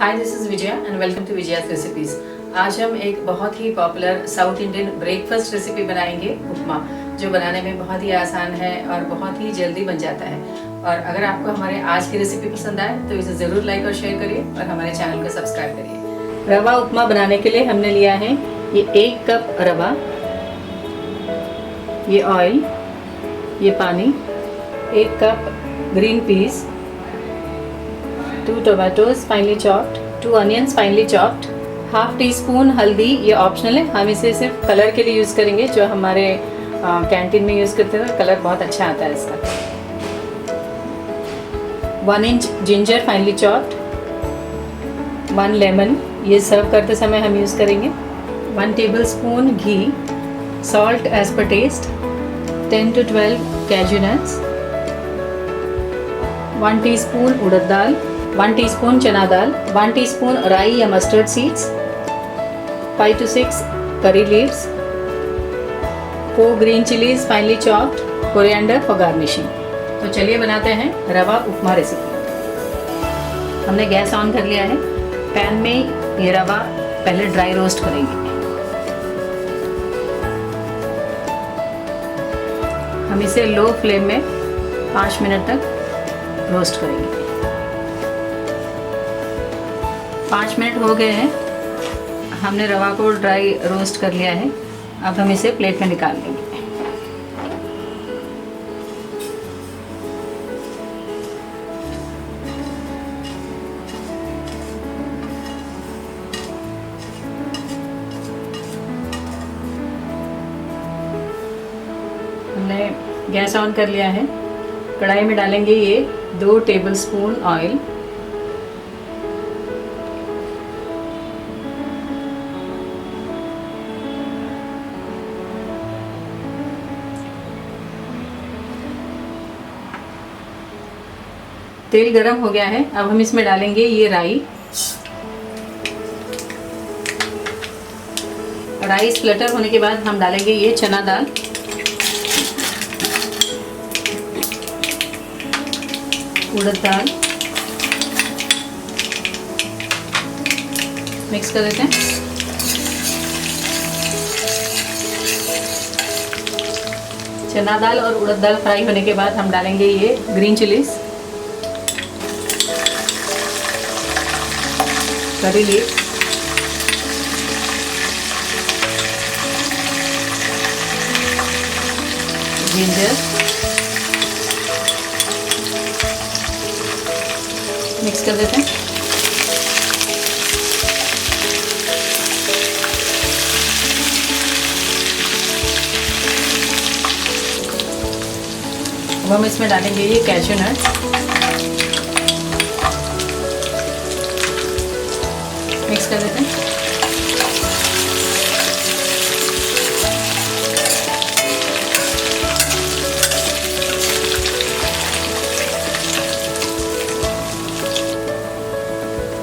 Hi, this is Vijaya and welcome to Vijaya's recipes. आज हम एक बहुत ही popular south Indian breakfast recipe बनाएंगे, उपमा, जो बनाने में बहुत ही आसान है और बहुत ही जल्दी बन जाता है। और अगर आपको हमारे आज की रेसिपी पसंद आए तो इसे ज़रूर लाइक और शेयर करिए और हमारे चैनल को सब्सक्राइब करिए। रवा उपमा बनाने के लिए हमने लिया है ये 1 कप रवा, ये ऑयल, ये पानी, 1 cup green peas, 2 tomatoes finely chopped, 2 onions finely chopped, half tea spoon हल्दी, ये ऑप्शनल है, हम इसे सिर्फ कलर के लिए यूज़ करेंगे, जो हमारे कैंटीन में यूज़ करते हैं, कलर बहुत अच्छा आता है इसका। 1 inch ginger finely chopped, 1 lemon, ये सर्व करते समय हम यूज़ करेंगे, 1 टेबलस्पून घी, salt as per taste, 10 to 12 cashew nuts, 1 teaspoon उड़द दाल, 1 टीस्पून चना दाल, 1 टीस्पून राई या mustard seeds, 5 to 6 curry leaves, 4 green chillies finally chopped, coriander for garnishing. तो चलिए बनाते हैं रवा उपमा रेसिपी। हमने गैस ऑन कर लिया है। पैन में ये रवा पहले ड्राई रोस्ट करेंगे। हम इसे लो फ्लेम में 5 मिनट तक रोस्ट करेंगे। 5 मिनट हो गए हैं, हमने रवा को ड्राई रोस्ट कर लिया है। अब हम इसे प्लेट में निकाल लेंगे। हमने गैस ऑन कर लिया है। कढ़ाई में डालेंगे ये 2 टेबलस्पून ऑयल, तेल गरम हो गया है। अब हम इसमें डालेंगे ये राई। राई स्प्लटर होने के बाद हम डालेंगे ये चना दाल, उड़द दाल, मिक्स कर देते हैं। चना दाल और उड़द दाल फ्राई होने के बाद हम डालेंगे ये green chillies, curry leaves, ginger, mix कर देते हैं। अब हम इसमें डालेंगे ये कैश्यू नट्स, मिक्स कर देते हैं।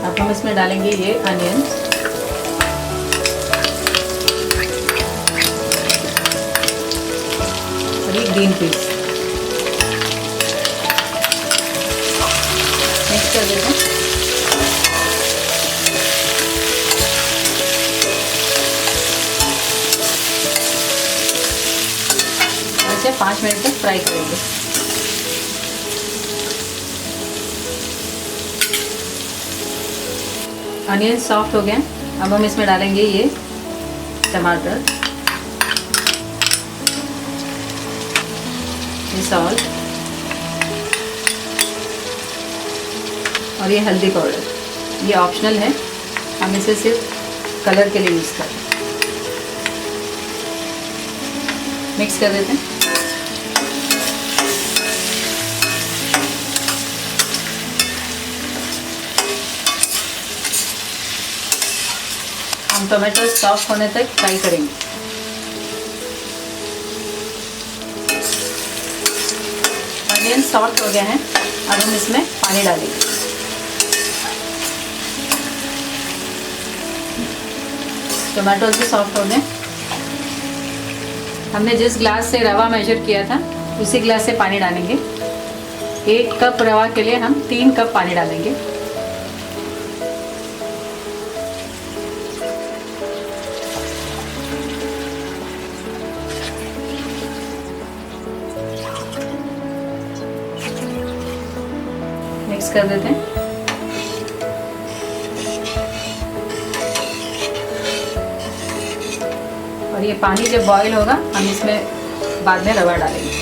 अब हम इसमें डालेंगे ये अनियंस, और ये ग्रीन पीस, मिक्स कर देते हैं। इसे 5 मिनट तक फ्राई करेंगे। अनियन सॉफ्ट हो गए। अब हम इसमें डालेंगे ये टमाटर, ये सॉल्ट और ये हल्दी पाउडर। ये ऑप्शनल है, हम इसे सिर्फ कलर के लिए यूज़ करें। मिक्स कर देते हैं। हम टोमेटो सॉफ्ट होने तक फ्राई करेंगे। अनियन सॉफ्ट हो गया है। अब हम इसमें पानी डालेंगे। टोमेटोज भी सॉफ्ट हो गए। हमने जिस ग्लास से रवा मेजर किया था उसी ग्लास से पानी डालेंगे। 1 कप रवा के लिए हम 3 कप पानी डालेंगे। मिक्स कर देते हैं। और ये पानी जब बॉईल होगा हम इसमें बाद में रवा डालेंगे।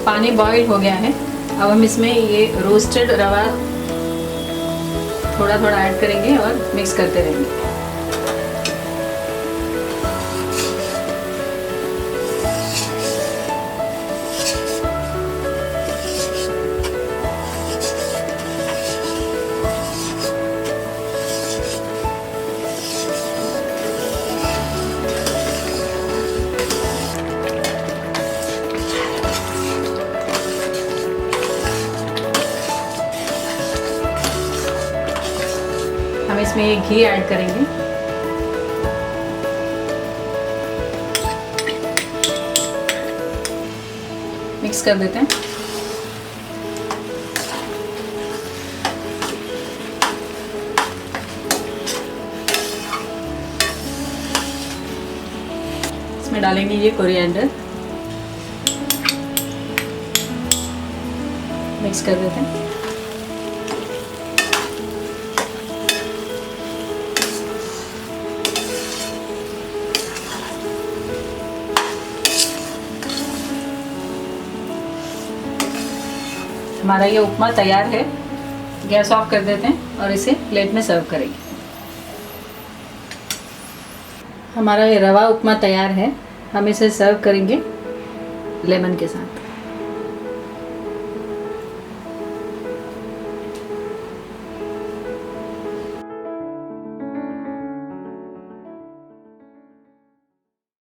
पानी बॉईल हो गया है, अब हम इसमें ये रोस्टेड रवा थोड़ा थोड़ा ऐड करेंगे और मिक्स करते रहेंगे। हम इसमें ये घी ऐड करेंगे। मिक्स कर देते हैं। इसमें डालेंगे ये कोरिएंडर। मिक्स कर देते हैं। हमारा ये उपमा तैयार है। गैस ऑफ कर देते हैं और इसे प्लेट में सर्व करेंगे। हमारा ये रवा उपमा तैयार है, हम इसे सर्व करेंगे लेमन के साथ।